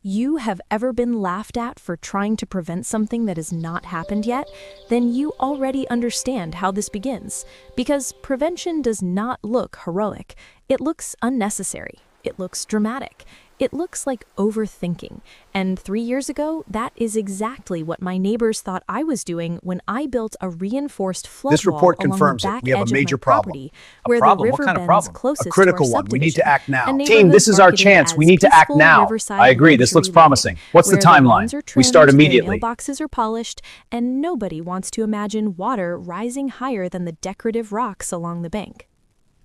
you have ever been laughed at for trying to prevent something that has not happened yet, then you already understand how this begins. Because prevention does not look heroic. It looks unnecessary. It looks dramatic. It looks like overthinking. And 3 years ago, that is exactly what my neighbors thought I was doing when I built a reinforced flood This wall report along confirms the it. back We have edge a major of my problem. property, A where problem? the What river kind of bends problem? closest A critical to our one. We need to subdivision. act now. A Team, neighborhood this is our marketed chance. as We need to act peaceful now. riverside I agree. This looks luxury promising. living, What's the where timeline? lawns are We trimmed, start the immediately. mailboxes are polished, and nobody wants to imagine water rising higher than the decorative rocks along the bank.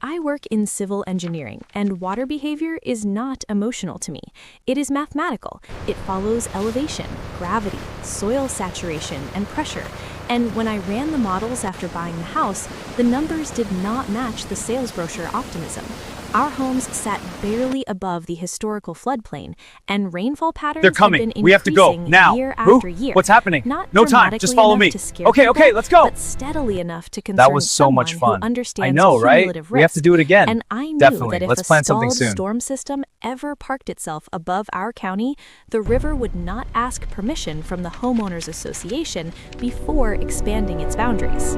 I work in civil engineering, and water behavior is not emotional to me. It is mathematical. It follows elevation, gravity, soil saturation, and pressure. And when I ran the models after buying the house, the numbers did not match the sales brochure optimism. Our homes sat barely above the historical floodplain, and rainfall patterns They're had coming. been We have to go increasing now. year Who? after year. What's happening? Not No time. Just dramatically follow enough me. to scare Okay, people, let's go. but steadily enough to concern That was so much someone fun. who understands I know, right? cumulative We have to risk. do it again. And I knew Definitely. that if Let's a plan something stalled soon. storm system ever parked itself above our county, the river would not ask permission from the Homeowners Association before expanding its boundaries.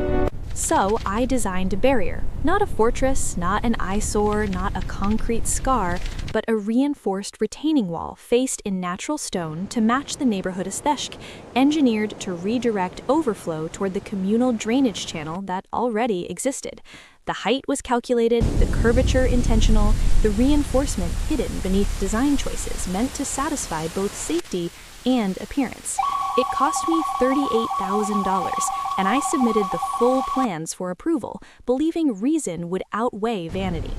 So I designed a barrier, not a fortress, not an eyesore, not a concrete scar, but a reinforced retaining wall faced in natural stone to match the neighborhood aesthetic, engineered to redirect overflow toward the communal drainage channel that already existed. The height was calculated, the curvature intentional, the reinforcement hidden beneath design choices meant to satisfy both safety and appearance. It cost me $38,000, and I submitted the full plans for approval, believing reason would outweigh vanity.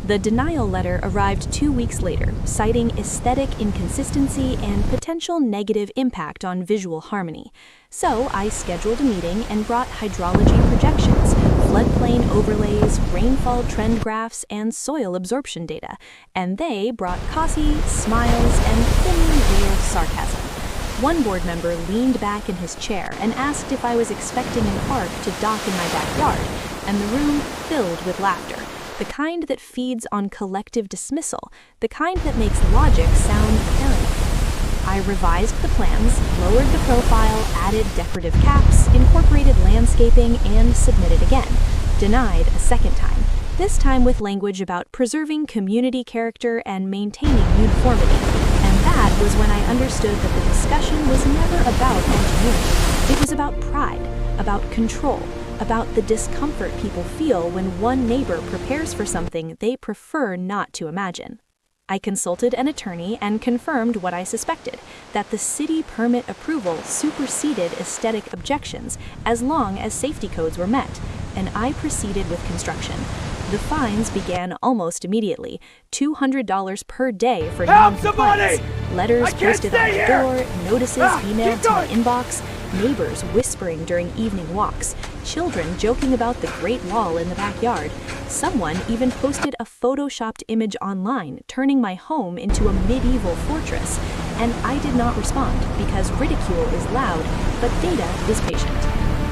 The denial letter arrived 2 weeks later, citing aesthetic inconsistency and potential negative impact on visual harmony. So I scheduled a meeting and brought hydrology projections, floodplain overlays, rainfall trend graphs, and soil absorption data. And they brought coffee, smiles, and thinly veiled sarcasm. One board member leaned back in his chair and asked if I was expecting an ark to dock in my backyard, and the room filled with laughter. The kind that feeds on collective dismissal, the kind that makes logic sound paranoid. I revised the plans, lowered the profile, added decorative caps, incorporated landscaping, and submitted again. Denied a second time, this time with language about preserving community character and maintaining uniformity. And that was when I understood that the discussion was never about engineering. It was about pride, about control, about the discomfort people feel when one neighbor prepares for something they prefer not to imagine. I consulted an attorney and confirmed what I suspected, that the city permit approval superseded aesthetic objections as long as safety codes were met, and I proceeded with construction. The fines began almost immediately, $200 per day for non-compliance, letters posted on the door, notices emailed to my inbox, neighbors whispering during evening walks, children joking about the Great Wall in the backyard. Someone even posted a photoshopped image online, turning my home into a medieval fortress. And I did not respond, because ridicule is loud, but data is patient.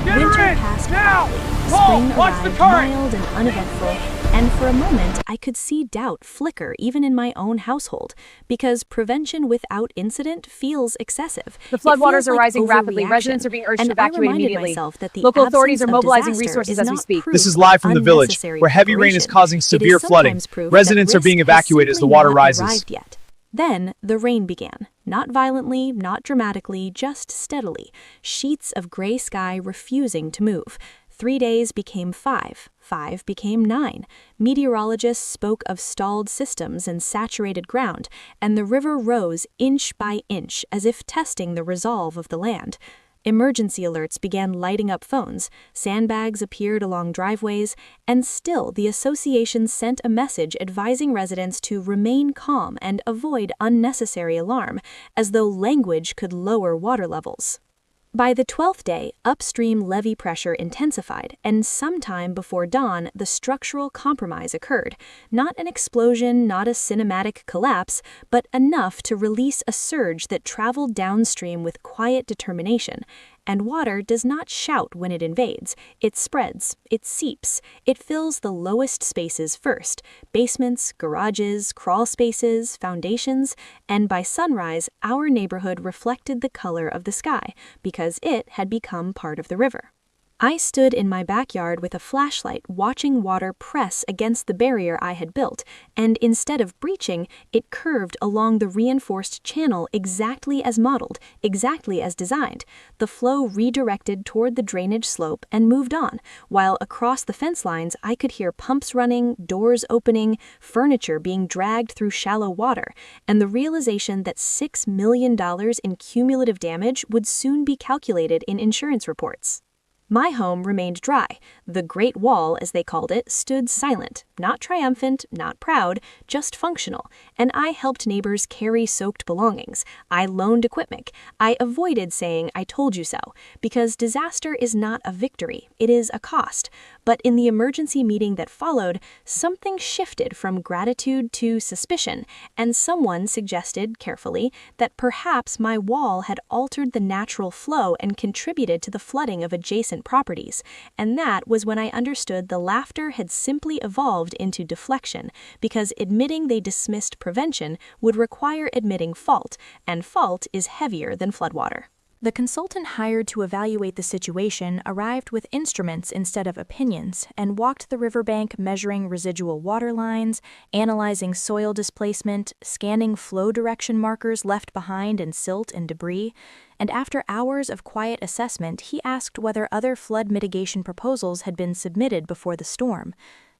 Winter passed quietly, spring arrived mild and uneventful, and for a moment I could see doubt flicker even in my own household, because prevention without incident feels excessive. The floodwaters are rising rapidly. Residents are being urged to evacuate immediately. Local authorities are mobilizing resources as we speak. This is live from the village, where heavy rain is causing severe flooding. Residents are being evacuated as the water rises. Then the rain began, not violently, not dramatically, just steadily, sheets of gray sky refusing to move. 3 days became 5, 5 became 9. Meteorologists spoke of stalled systems and saturated ground, and the river rose inch by inch as if testing the resolve of the land. Emergency alerts began lighting up phones, sandbags appeared along driveways, and still the association sent a message advising residents to remain calm and avoid unnecessary alarm, as though language could lower water levels. By the 12th day, upstream levee pressure intensified, and sometime before dawn, the structural compromise occurred. Not an explosion, not a cinematic collapse, but enough to release a surge that traveled downstream with quiet determination. and water does not shout when it invades. It spreads, it seeps, it fills the lowest spaces first, basements, garages, crawl spaces, foundations, and by sunrise, our neighborhood reflected the color of the sky because it had become part of the river. I stood in my backyard with a flashlight watching water press against the barrier I had built, and instead of breaching, it curved along the reinforced channel exactly as modeled, exactly as designed. The flow redirected toward the drainage slope and moved on, while across the fence lines I could hear pumps running, doors opening, furniture being dragged through shallow water, and the realization that $6 million in cumulative damage would soon be calculated in insurance reports. My home remained dry. The Great Wall, as they called it, stood silent, not triumphant, not proud, just functional, and I helped neighbors carry soaked belongings. I loaned equipment. I avoided saying, "I told you so," because disaster is not a victory, it is a cost. But in the emergency meeting that followed, something shifted from gratitude to suspicion, and someone suggested, carefully, that perhaps my wall had altered the natural flow and contributed to the flooding of adjacent properties, and that was when I understood the laughter had simply evolved into deflection, because admitting they dismissed prevention would require admitting fault, and fault is heavier than floodwater. The consultant hired to evaluate the situation arrived with instruments instead of opinions and walked the riverbank measuring residual water lines, analyzing soil displacement, scanning flow direction markers left behind in silt and debris, and after hours of quiet assessment, he asked whether other flood mitigation proposals had been submitted before the storm.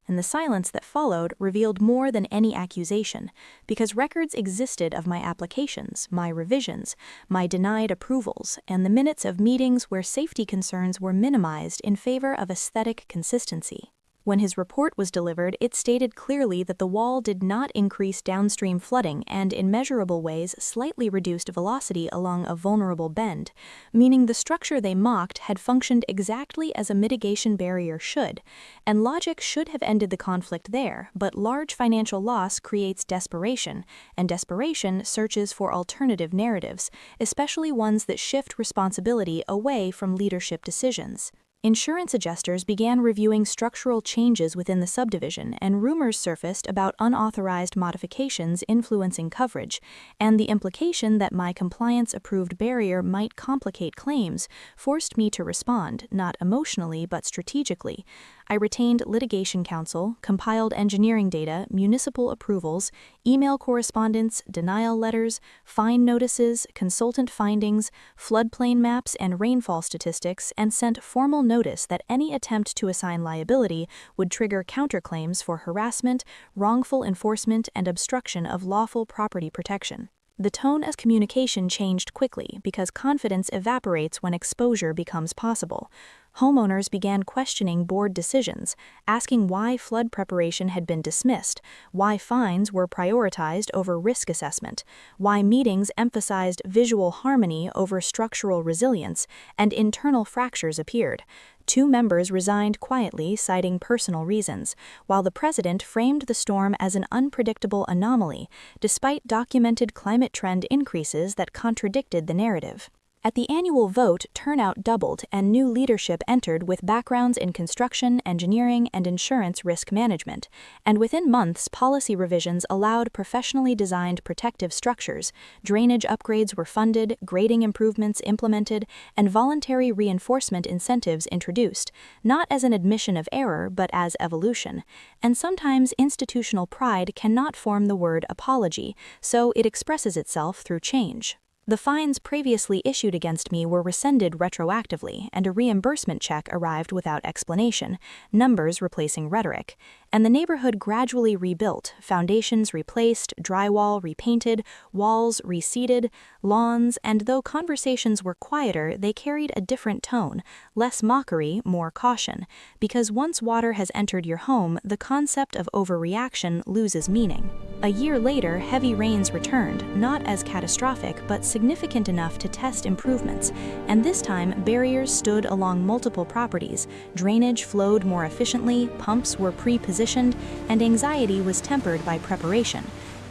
And the silence that followed revealed more than any accusation, because records existed of my applications, my revisions, my denied approvals, and the minutes of meetings where safety concerns were minimized in favor of aesthetic consistency. When his report was delivered, it stated clearly that the wall did not increase downstream flooding and in measurable ways slightly reduced velocity along a vulnerable bend, meaning the structure they mocked had functioned exactly as a mitigation barrier should, and logic should have ended the conflict there, but large financial loss creates desperation, and desperation searches for alternative narratives, especially ones that shift responsibility away from leadership decisions. Insurance adjusters began reviewing structural changes within the subdivision, and rumors surfaced about unauthorized modifications influencing coverage, and the implication that my compliance-approved barrier might complicate claims forced me to respond, not emotionally but strategically. I retained litigation counsel, compiled engineering data, municipal approvals, email correspondence, denial letters, fine notices, consultant findings, floodplain maps, and rainfall statistics, and sent formal notice that any attempt to assign liability would trigger counterclaims for harassment, wrongful enforcement, and obstruction of lawful property protection. The tone of communication changed quickly because confidence evaporates when exposure becomes possible. Homeowners began questioning board decisions, asking why flood preparation had been dismissed, why fines were prioritized over risk assessment, why meetings emphasized visual harmony over structural resilience, and internal fractures appeared. 2 members resigned quietly, citing personal reasons, while the president framed the storm as an unpredictable anomaly, despite documented climate trend increases that contradicted the narrative. At the annual vote, turnout doubled and new leadership entered with backgrounds in construction, engineering, and insurance risk management, and within months policy revisions allowed professionally designed protective structures, drainage upgrades were funded, grading improvements implemented, and voluntary reinforcement incentives introduced, not as an admission of error but as evolution. And sometimes institutional pride cannot form the word apology, so it expresses itself through change. The fines previously issued against me were rescinded retroactively, and a reimbursement check arrived without explanation, numbers replacing rhetoric. And the neighborhood gradually rebuilt, foundations replaced, drywall repainted, walls reseeded, lawns, and though conversations were quieter, they carried a different tone, less mockery, more caution, because once water has entered your home, the concept of overreaction loses meaning. A year later, heavy rains returned, not as catastrophic, but significant enough to test improvements, and this time barriers stood along multiple properties, drainage flowed more efficiently, pumps were pre-positioned, and anxiety was tempered by preparation.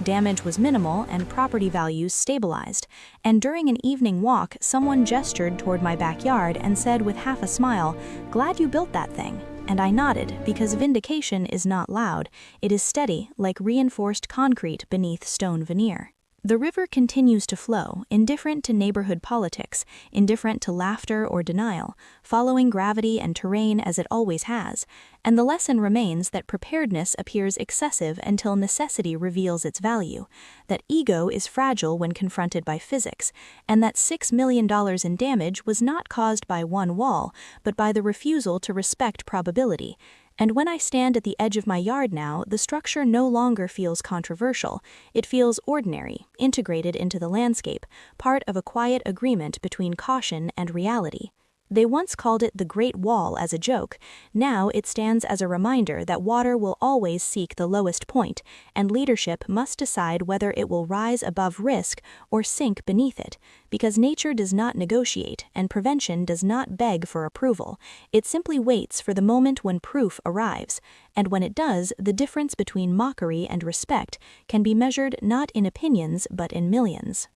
damage was minimal and property values stabilized. And during an evening walk, someone gestured toward my backyard and said with half a smile, "Glad you built that thing." And I nodded, because vindication is not loud, it is steady, like reinforced concrete beneath stone veneer. The river continues to flow, indifferent to neighborhood politics, indifferent to laughter or denial, following gravity and terrain as it always has, and the lesson remains that preparedness appears excessive until necessity reveals its value, that ego is fragile when confronted by physics, and that $6 million in damage was not caused by one wall, but by the refusal to respect probability. And when I stand at the edge of my yard now, the structure no longer feels controversial. It feels ordinary, integrated into the landscape, part of a quiet agreement between caution and reality. They once called it the Great Wall as a joke. Now it stands as a reminder that water will always seek the lowest point, and leadership must decide whether it will rise above risk or sink beneath it, because nature does not negotiate and prevention does not beg for approval. It simply waits for the moment when proof arrives, and when it does, the difference between mockery and respect can be measured not in opinions but in millions.